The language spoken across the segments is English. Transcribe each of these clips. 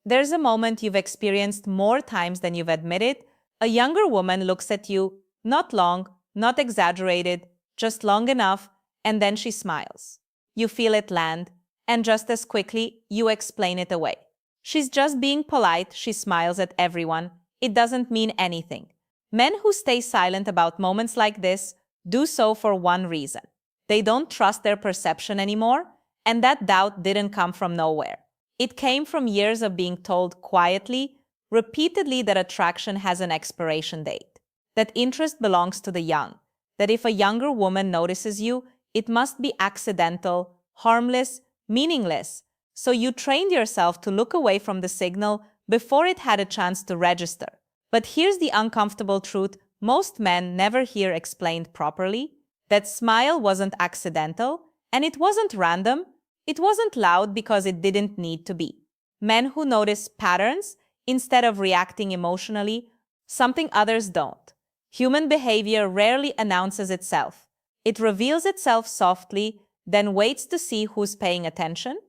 There's a moment you've experienced more times than you've admitted. A younger woman looks at you, not long, not exaggerated, just long enough, and then she smiles. You feel it land, and just as quickly, you explain it away. She's just being polite, she smiles at everyone. It doesn't mean anything. Men who stay silent about moments like this do so for one reason. They don't trust their perception anymore, and that doubt didn't come from nowhere. It came from years of being told quietly, repeatedly, that attraction has an expiration date, that interest belongs to the young, that if a younger woman notices you, it must be accidental, harmless, meaningless. So you trained yourself to look away from the signal before it had a chance to register. But here's the uncomfortable truth most men never hear explained properly. That smile wasn't accidental, and it wasn't random. It wasn't loud because it didn't need to be. Men who notice patterns instead of reacting emotionally, something others don't. Human behavior rarely announces itself. It reveals itself softly, then waits to see who's paying attention.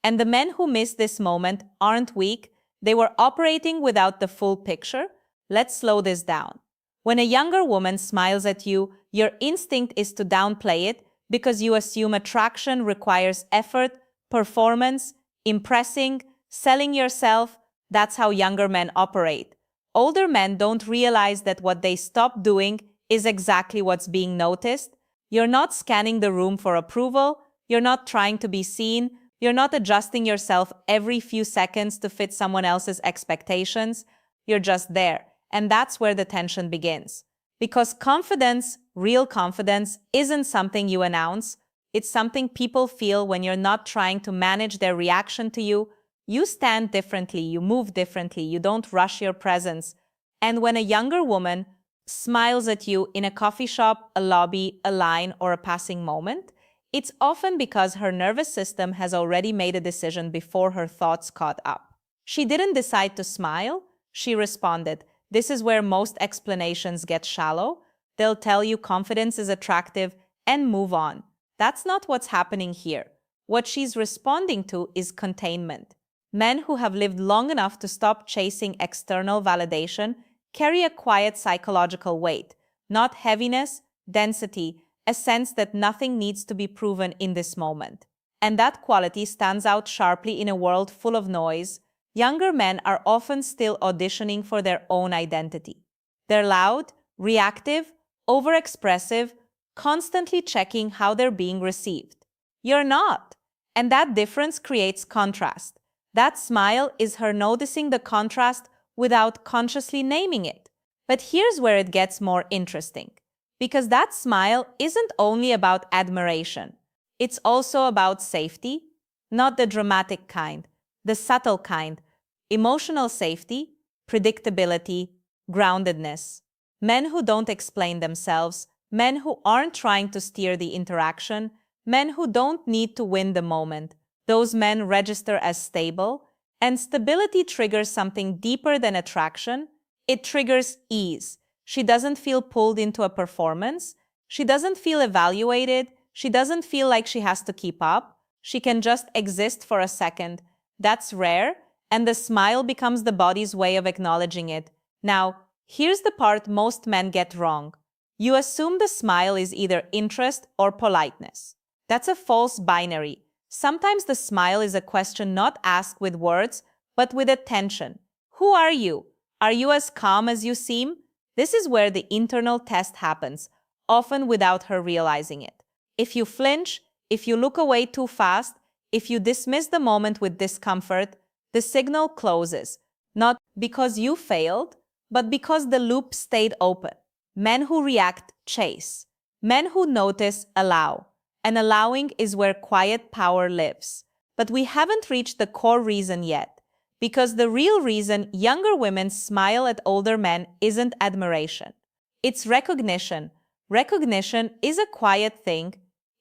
And the men who miss this moment aren't weak, they were operating without the full picture. Let's slow this down. When a younger woman smiles at you, your instinct is to downplay it because you assume attraction requires effort, performance, impressing, selling yourself. That's how younger men operate. Older men don't realize that what they stop doing is exactly what's being noticed. You're not scanning the room for approval. You're not trying to be seen. You're not adjusting yourself every few seconds to fit someone else's expectations. You're just there. And that's where the tension begins. Because confidence, real confidence, isn't something you announce. It's something people feel when you're not trying to manage their reaction to you. You stand differently, you move differently, you don't rush your presence. And when a younger woman smiles at you in a coffee shop, a lobby, a line, or a passing moment, it's often because her nervous system has already made a decision before her thoughts caught up. She didn't decide to smile, she responded. This is where most explanations get shallow. They'll tell you confidence is attractive and move on. That's not what's happening here. What she's responding to is containment. Men who have lived long enough to stop chasing external validation carry a quiet psychological weight, not heaviness, density, a sense that nothing needs to be proven in this moment. And that quality stands out sharply in a world full of noise. Younger men are often still auditioning for their own identity. They're loud, reactive, overexpressive, constantly checking how they're being received. You're not. And that difference creates contrast. That smile is her noticing the contrast without consciously naming it. But here's where it gets more interesting. Because that smile isn't only about admiration. It's also about safety, not the dramatic kind, the subtle kind, emotional safety, predictability, groundedness. Men who don't explain themselves, men who aren't trying to steer the interaction, men who don't need to win the moment. Those men register as stable, and stability triggers something deeper than attraction. It triggers ease. She doesn't feel pulled into a performance. She doesn't feel evaluated. She doesn't feel like she has to keep up. She can just exist for a second. That's rare, and the smile becomes the body's way of acknowledging it. Now, here's the part most men get wrong. You assume the smile is either interest or politeness. That's a false binary. Sometimes the smile is a question not asked with words, but with attention. Who are you? Are you as calm as you seem? This is where the internal test happens, often without her realizing it. If you flinch, if you look away too fast, if you dismiss the moment with discomfort, the signal closes, not because you failed, but because the loop stayed open. Men who react chase. Men who notice allow. And allowing is where quiet power lives. But we haven't reached the core reason yet, because the real reason younger women smile at older men isn't admiration. It's recognition. Recognition is a quiet thing.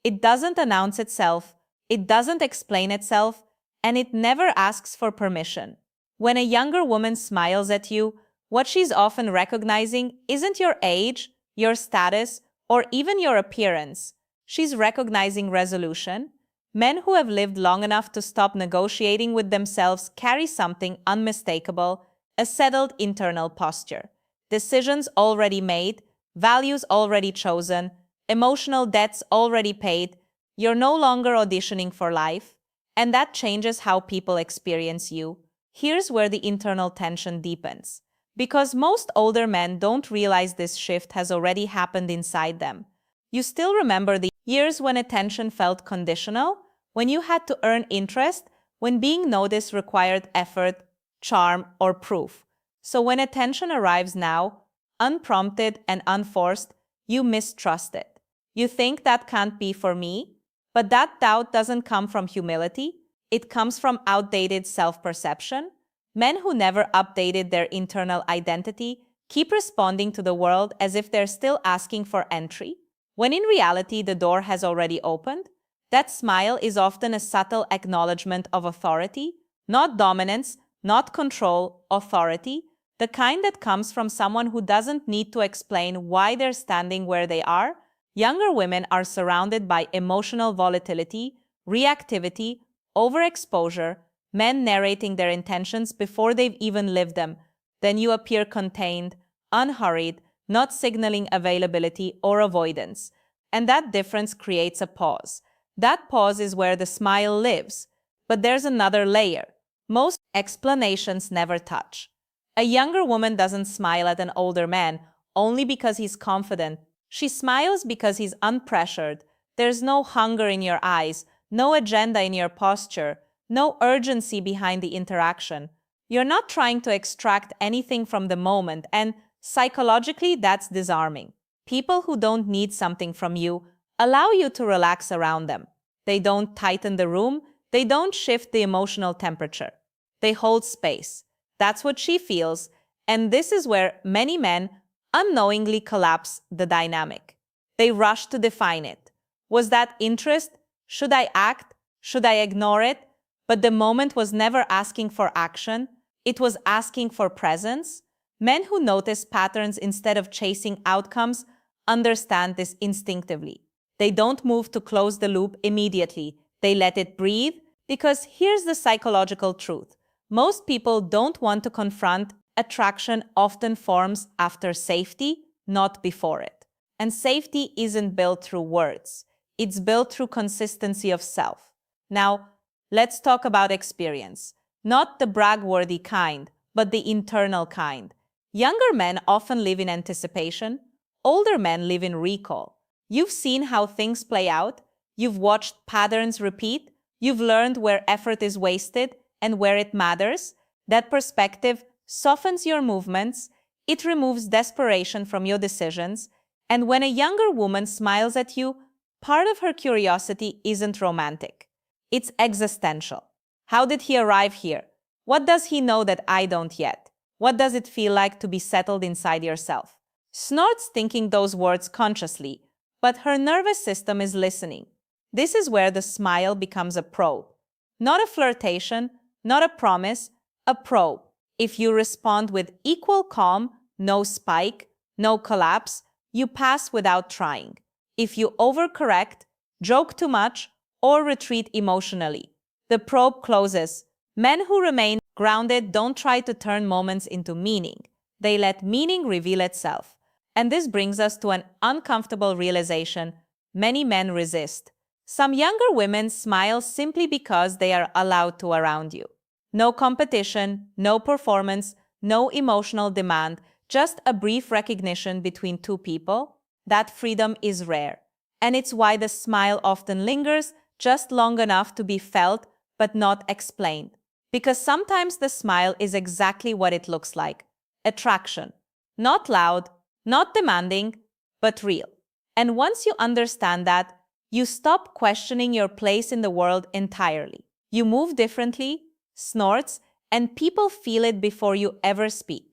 It doesn't announce itself, it doesn't explain itself, and it never asks for permission. When a younger woman smiles at you, what she's often recognizing isn't your age, your status, or even your appearance. She's recognizing resolution. Men who have lived long enough to stop negotiating with themselves carry something unmistakable, a settled internal posture. Decisions already made, values already chosen, emotional debts already paid. You're no longer auditioning for life, and that changes how people experience you. Here's where the internal tension deepens. Because most older men don't realize this shift has already happened inside them. You still remember the years when attention felt conditional, when you had to earn interest, when being noticed required effort, charm, or proof. So when attention arrives now, unprompted and unforced, you mistrust it. You think that can't be for me, but that doubt doesn't come from humility. It comes from outdated self-perception. Men who never updated their internal identity keep responding to the world as if they're still asking for entry, when in reality the door has already opened. That smile is often a subtle acknowledgement of authority, not dominance, not control, authority, the kind that comes from someone who doesn't need to explain why they're standing where they are. Younger women are surrounded by emotional volatility, reactivity, overexposure, men narrating their intentions before they've even lived them. Then you appear contained, unhurried, not signaling availability or avoidance. And that difference creates a pause. That pause is where the smile lives. But there's another layer. Most explanations never touch. A younger woman doesn't smile at an older man only because he's confident. She smiles because he's unpressured. There's no hunger in your eyes, no agenda in your posture, no urgency behind the interaction. You're not trying to extract anything from the moment, and psychologically, that's disarming. People who don't need something from you allow you to relax around them. They don't tighten the room, they don't shift the emotional temperature. They hold space. That's what she feels, and this is where many men unknowingly collapse the dynamic. They rush to define it. Was that interest? Should I act? Should I ignore it? But the moment was never asking for action, it was asking for presence. Men who notice patterns instead of chasing outcomes understand this instinctively. They don't move to close the loop immediately. They let it breathe, because here's the psychological truth. Most people don't want to confront. Attraction often forms after safety, not before it. And safety isn't built through words. It's built through consistency of self. Now, let's talk about experience. Not the brag-worthy kind, but the internal kind. Younger men often live in anticipation. Older men live in recall. You've seen how things play out. You've watched patterns repeat. You've learned where effort is wasted and where it matters. That perspective softens your movements. It removes desperation from your decisions. And when a younger woman smiles at you, part of her curiosity isn't romantic. It's existential. How did he arrive here? What does he know that I don't yet? What does it feel like to be settled inside yourself? Snort's thinking those words consciously, but her nervous system is listening. This is where the smile becomes a probe. Not a flirtation, not a promise, a probe. If you respond with equal calm, no spike, no collapse, you pass without trying. If you overcorrect, joke too much, or retreat emotionally, the probe closes. Men who remain grounded don't try to turn moments into meaning. They let meaning reveal itself. And this brings us to an uncomfortable realization many men resist. Some younger women smile simply because they are allowed to around you. No competition, no performance, no emotional demand, just a brief recognition between two people. That freedom is rare. And it's why the smile often lingers just long enough to be felt but not explained. Because sometimes the smile is exactly what it looks like. Attraction. Not loud, not demanding, but real. And once you understand that, you stop questioning your place in the world entirely. You move differently, snorts, and people feel it before you ever speak.